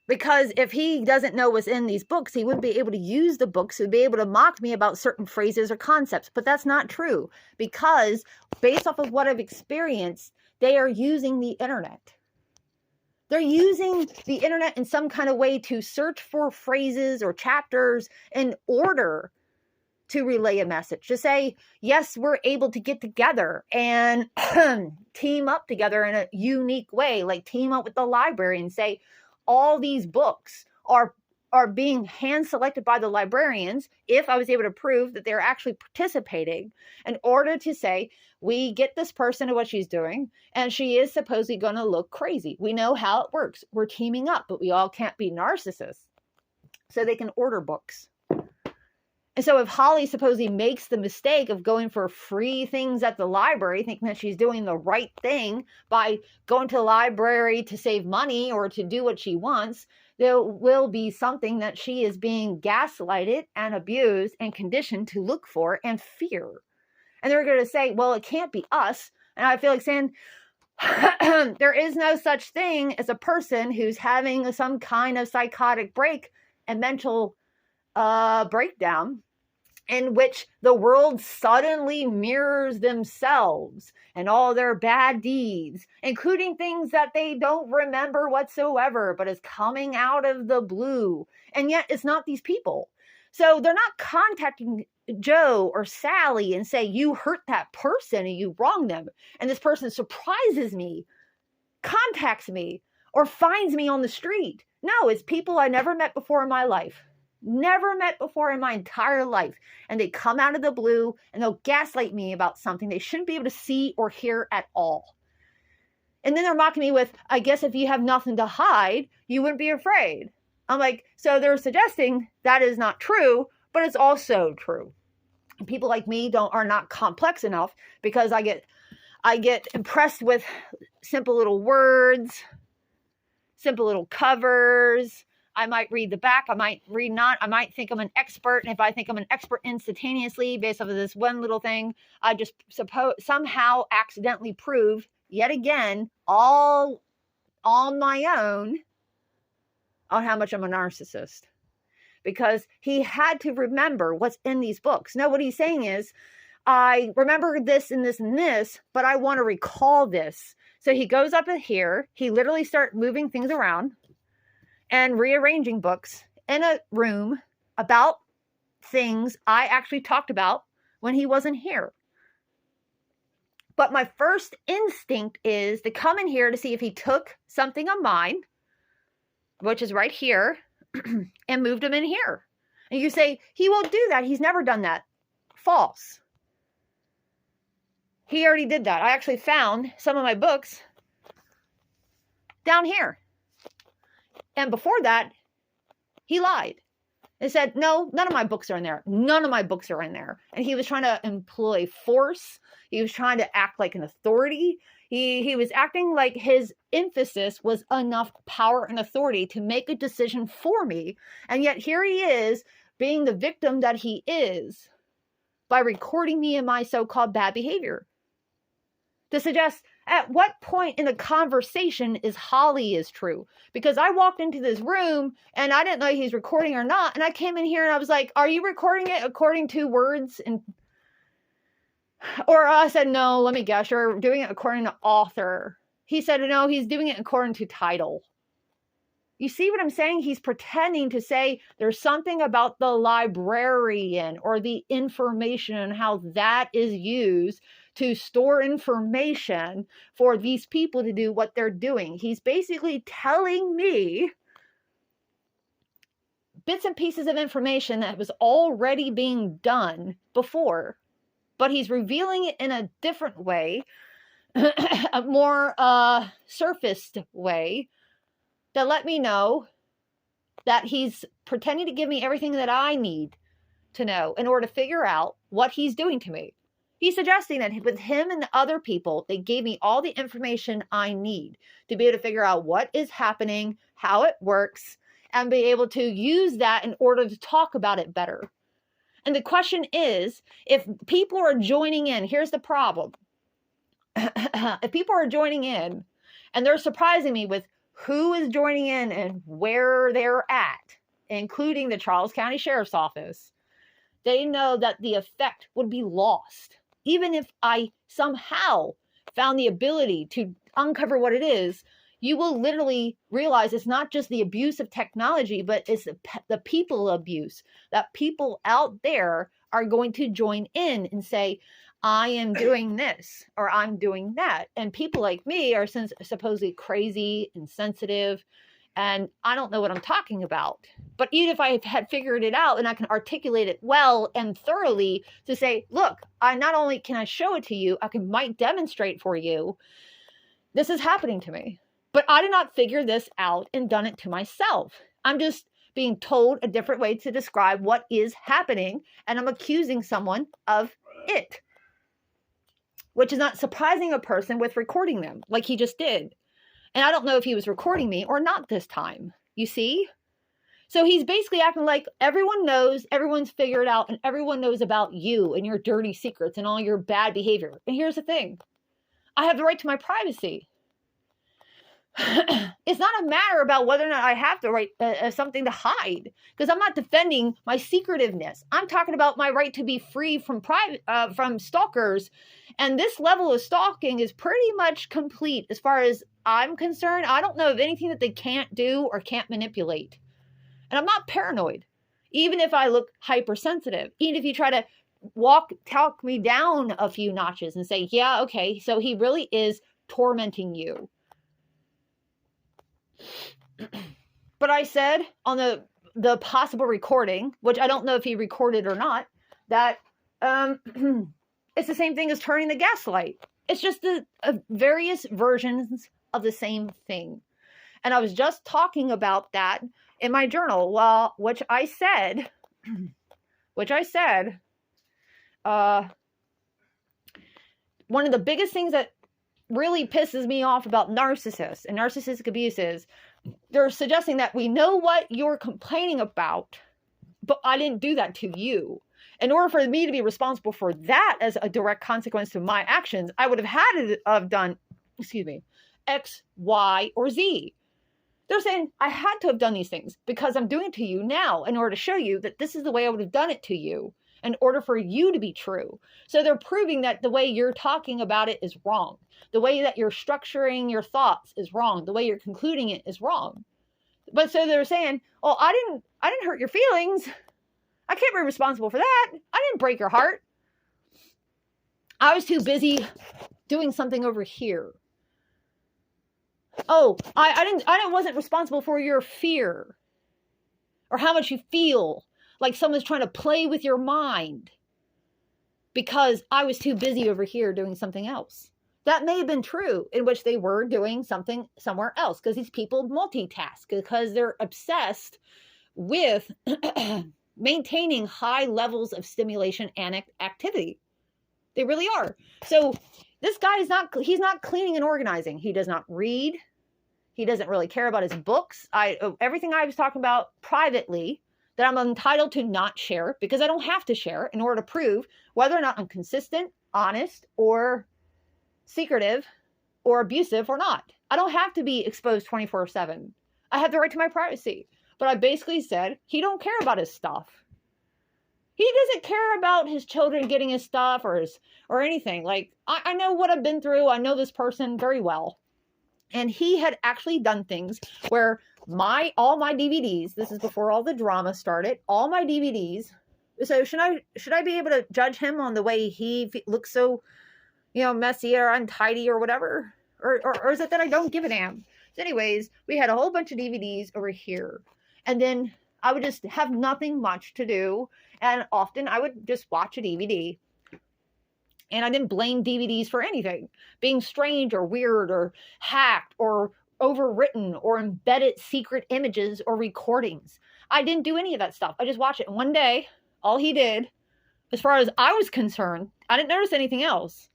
Because if he doesn't know what's in these books, he wouldn't be able to use the books. He'd be able to mock me about certain phrases or concepts. But that's not true, because based off of what I've experienced, they are using the internet. They're using the internet in some kind of way to search for phrases or chapters in order to relay a message, to say, yes, we're able to get together and team up together in a unique way, like team up with the library and say, all these books are being hand selected by the librarians, if I was able to prove that they're actually participating, in order to say, we get this person and what she's doing, and she is supposedly going to look crazy. We know how it works. We're teaming up, but we all can't be narcissists. So they can order books. And so if Holly supposedly makes the mistake of going for free things at the library, thinking that she's doing the right thing by going to the library to save money or to do what she wants, there will be something that she is being gaslighted and abused and conditioned to look for and fear. And they're going to say, well, it can't be us. And I feel like saying, there is no such thing as a person who's having some kind of psychotic break and mental breakdown in which the world suddenly mirrors themselves and all their bad deeds, including things that they don't remember whatsoever, but is coming out of the blue. And yet it's not these people. So they're not contacting Joe or Sally and say, you hurt that person and you wronged them. And this person surprises me, contacts me, or finds me on the street. No, it's people I never met before in my life. Never met before in my entire life. And they come out of the blue and they'll gaslight me about something they shouldn't be able to see or hear at all. And then they're mocking me with, I guess if you have nothing to hide, you wouldn't be afraid. I'm like, so they're suggesting that is not true, but it's also true. And people like me are not complex enough, because I get impressed with simple little words, simple little covers. I might read the back. I might read not. I might think I'm an expert. And if I think I'm an expert instantaneously based off of this one little thing, I just somehow accidentally proved yet again, all on my own, on how much I'm a narcissist. Because he had to remember what's in these books. No, what he's saying is, I remember this and this and this, but I want to recall this. So he goes up here. He literally starts moving things around and rearranging books in a room about things I actually talked about when he wasn't here. But my first instinct is to come in here to see if he took something of mine, which is right here, and moved them in here. And you say, he won't do that. He's never done that. False. He already did that. I actually found some of my books down here. And before that, he lied and said, no, none of my books are in there. None of my books are in there. And he was trying to employ force. He was trying to act like an authority. He was acting like his emphasis was enough power and authority to make a decision for me. And yet here he is being the victim that he is by recording me in my so-called bad behavior. To suggest, at what point in the conversation is Holly is true? Because I walked into this room and I didn't know he's recording or not. And I came in here and I was like, are you recording it according to words? Or I said, no, let me guess, you're doing it according to author. He said, no, he's doing it according to title. You see what I'm saying? He's pretending to say there's something about the librarian or the information and how that is used to store information for these people to do what they're doing. He's basically telling me bits and pieces of information that was already being done before, but he's revealing it in a different way, a more surfaced way, that let me know that he's pretending to give me everything that I need to know in order to figure out what he's doing to me. He's suggesting that with him and the other people, they gave me all the information I need to be able to figure out what is happening, how it works, and be able to use that in order to talk about it better. And the question is, if people are joining in, here's the problem. If people are joining in and they're surprising me with who is joining in and where they're at, including the Charles County Sheriff's Office, they know that the effect would be lost. Even if I somehow found the ability to uncover what it is, you will literally realize it's not just the abuse of technology, but it's the people abuse, that people out there are going to join in and say, I am doing this or I'm doing that. And people like me are supposedly crazy, insensitive, and I don't know what I'm talking about. But even if I had figured it out and I can articulate it well and thoroughly to say, look, I not only can I show it to you, might demonstrate for you, this is happening to me. But I did not figure this out and done it to myself. I'm just being told a different way to describe what is happening, and I'm accusing someone of it, which is not surprising a person with recording them like he just did. And I don't know if he was recording me or not this time, you see? So he's basically acting like everyone knows, everyone's figured out, and everyone knows about you and your dirty secrets and all your bad behavior. And here's the thing. I have the right to my privacy. It's not a matter about whether or not I have the right something to hide, because I'm not defending my secretiveness. I'm talking about my right to be free from from stalkers, and this level of stalking is pretty much complete as far as I'm concerned. I don't know of anything that they can't do or can't manipulate, and I'm not paranoid, even if I look hypersensitive. Even if you try to talk me down a few notches and say, yeah, okay, so he really is tormenting you. But I said on the possible recording, which I don't know if he recorded or not, that it's the same thing as turning the gaslight. It's just the various versions of the same thing. And I was just talking about that in my journal, which I said, one of the biggest things that really pisses me off about narcissists and narcissistic abuse is they're suggesting that we know what you're complaining about, but I didn't do that to you. In order for me to be responsible for that as a direct consequence to my actions, I would have had to have done, X, Y, or Z. They're saying I had to have done these things because I'm doing it to you now in order to show you that this is the way I would have done it to you in order for you to be true. So they're proving that the way you're talking about it is wrong. The way that you're structuring your thoughts is wrong. The way you're concluding it is wrong. But so they're saying, oh, I didn't hurt your feelings. I can't be responsible for that. I didn't break your heart. I was too busy doing something over here. Oh, I wasn't responsible for your fear or how much you feel like someone's trying to play with your mind because I was too busy over here doing something else. That may have been true, in which they were doing something somewhere else, because these people multitask, because they're obsessed with maintaining high levels of stimulation and activity. They really are. So this guy he's not cleaning and organizing. He does not read. He doesn't really care about his books. Everything I was talking about privately that I'm entitled to not share, because I don't have to share in order to prove whether or not I'm consistent, honest, or secretive, or abusive or not. I don't have to be exposed 24/7. I have the right to my privacy. But I basically said he don't care about his stuff. He doesn't care about his children getting his stuff or anything. Like, I know what I've been through. I know this person very well. And he had actually done things where all my DVDs, this is before all the drama started, all my DVDs. So should I be able to judge him on the way he looks so, messy or untidy or whatever? Or is it that I don't give a damn? So anyways, we had a whole bunch of DVDs over here. And then I would just have nothing much to do. And often I would just watch a DVD. And I didn't blame DVDs for anything. Being strange or weird or hacked or overwritten or embedded secret images or recordings. I didn't do any of that stuff. I just watched it. And one day, all he did, as far as I was concerned, I didn't notice anything else.